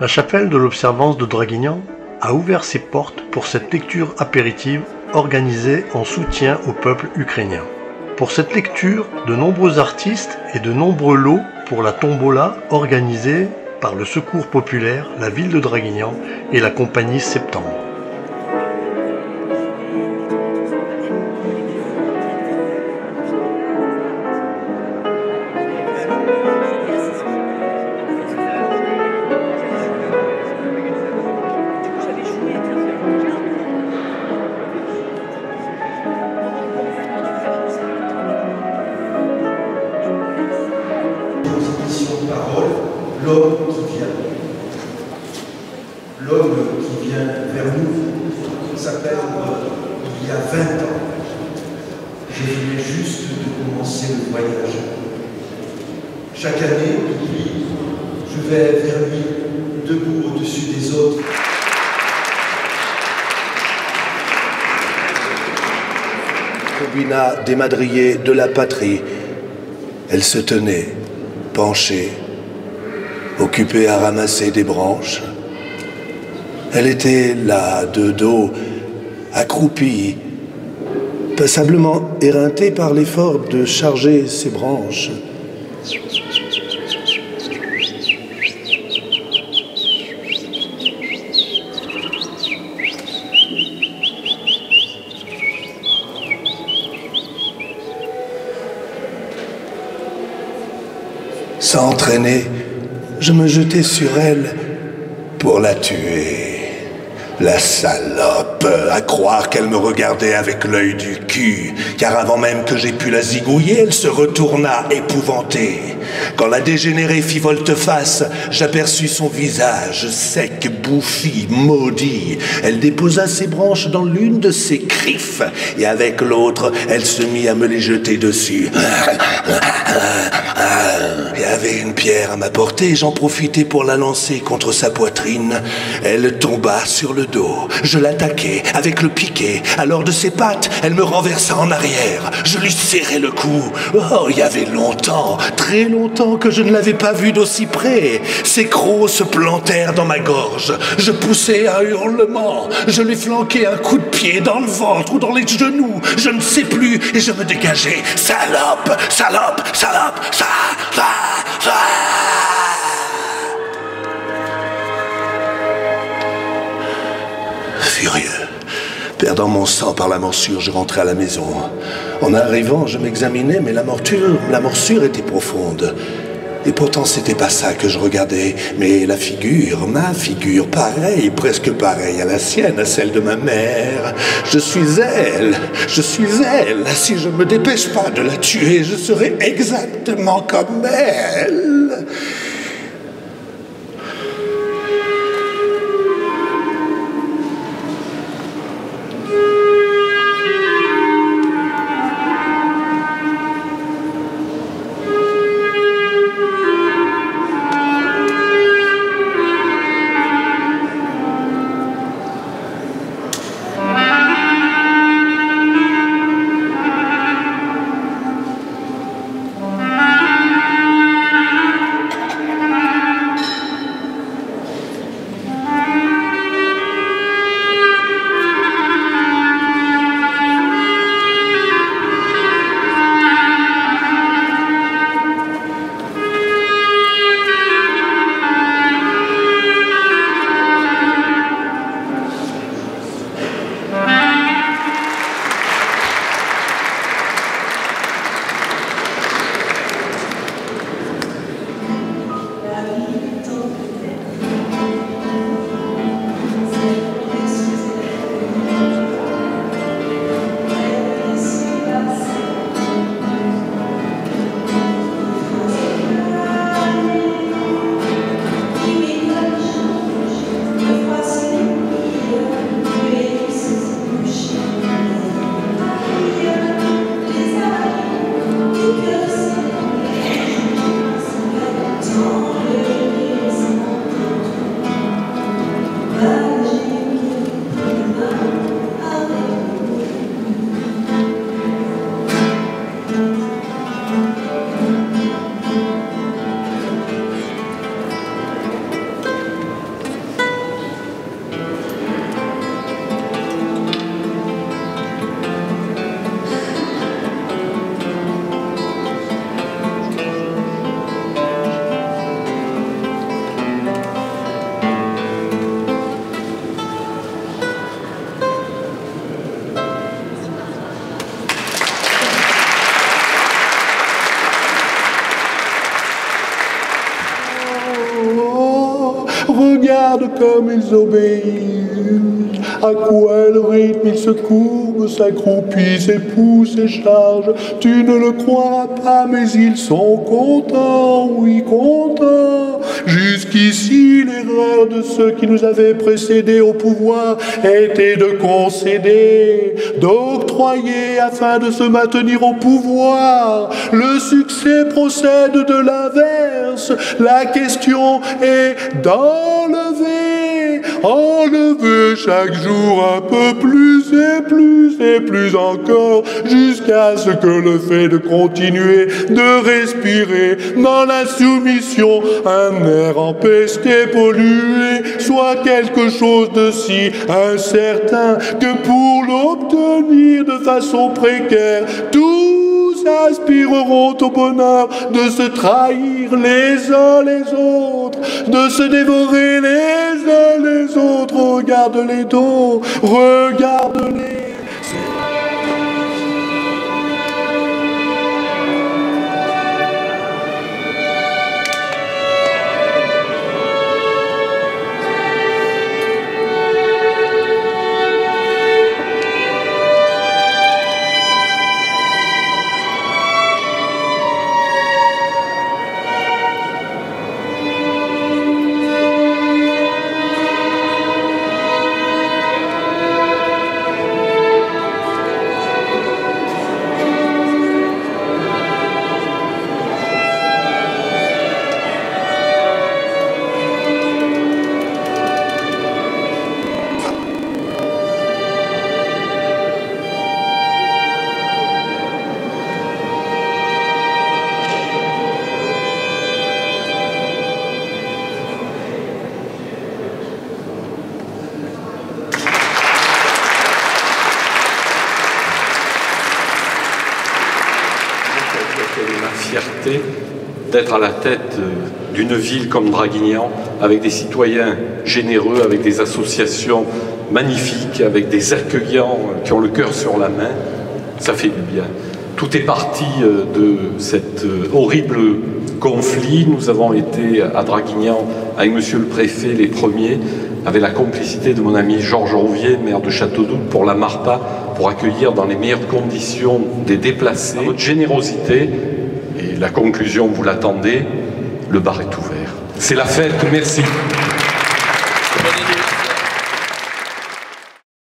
La chapelle de l'Observance de Draguignan a ouvert ses portes pour cette lecture apéritive organisée en soutien au peuple ukrainien. Pour cette lecture, de nombreux artistes et de nombreux lots pour la tombola organisée par le Secours populaire, la ville de Draguignan et la compagnie Septembre. L'homme qui vient vers nous s'appelle il y a 20 ans. Je venais juste de commencer le voyage. Chaque année, depuis, je vais vers lui, debout au-dessus des autres. Robina des madriers de la patrie. Elle se tenait, penchée, occupée à ramasser des branches. Elle était là, de dos, accroupie, passablement éreintée par l'effort de charger ses branches. Sans entraîner, je me jetai sur elle pour la tuer. La salope, à croire qu'elle me regardait avec l'œil du cul, car avant même que j'aie pu la zigouiller, elle se retourna épouvantée. Quand la dégénérée fit volte-face, j'aperçus son visage sec, bouffi, maudit. Elle déposa ses branches dans l'une de ses griffes, et avec l'autre, elle se mit à me les jeter dessus. Il y avait une pierre à ma portée, j'en profitai pour la lancer contre sa poitrine. Elle tomba sur le dos. Je l'attaquai avec le piquet. Alors de ses pattes, elle me renversa en arrière. Je lui serrai le cou. Oh, il y avait longtemps, très longtemps que je ne l'avais pas vue d'aussi près. Ses crocs se plantèrent dans ma gorge. Je poussai un hurlement. Je lui flanquai un coup de pied dans le ventre ou dans les genoux. Je ne sais plus et je me dégageai. Salope, salope, salope, salope. Furieux, perdant mon sang par la morsure, je rentrai à la maison. En arrivant, je m'examinais, mais la morsure était profonde. Et pourtant, c'était pas ça que je regardais, mais la figure, ma figure, pareille, presque pareille à la sienne, à celle de ma mère. Je suis elle. Si je me dépêche pas de la tuer, je serai exactement comme elle. regarde comme ils obéissent, à quoi le rythme ils se courbent, s'accroupissent, s'épousent, s'échargent. Tu ne le crois pas, mais ils sont contents, oui contents. Jusqu'ici, l'erreur de ceux qui nous avaient précédés au pouvoir était de concéder, d'octroyer afin de se maintenir au pouvoir. Le succès procède de l'inverse. La question est d'enlever, enlever chaque jour un peu plus et plus et plus encore, jusqu'à ce que le fait de continuer de respirer dans la soumission un air empesté, pollué, soit quelque chose de si incertain que pour l'obtenir de façon précaire, tous aspireront au bonheur de se trahir les uns les autres, de se dévorer les uns les autres. Regarde-les donc, regarde-les. fierté d'être à la tête d'une ville comme Draguignan, avec des citoyens généreux, avec des associations magnifiques, avec des accueillants qui ont le cœur sur la main. Ça fait du bien. Tout est parti de cet horrible conflit. Nous avons été à Draguignan avec monsieur le préfet les premiers, avec la complicité de mon ami Georges Rouvier, maire de Châteaudoux, pour la MARPA, pour accueillir dans les meilleures conditions des déplacés. Votre générosité, et la conclusion, vous l'attendez, le bar est ouvert. C'est la fête, merci.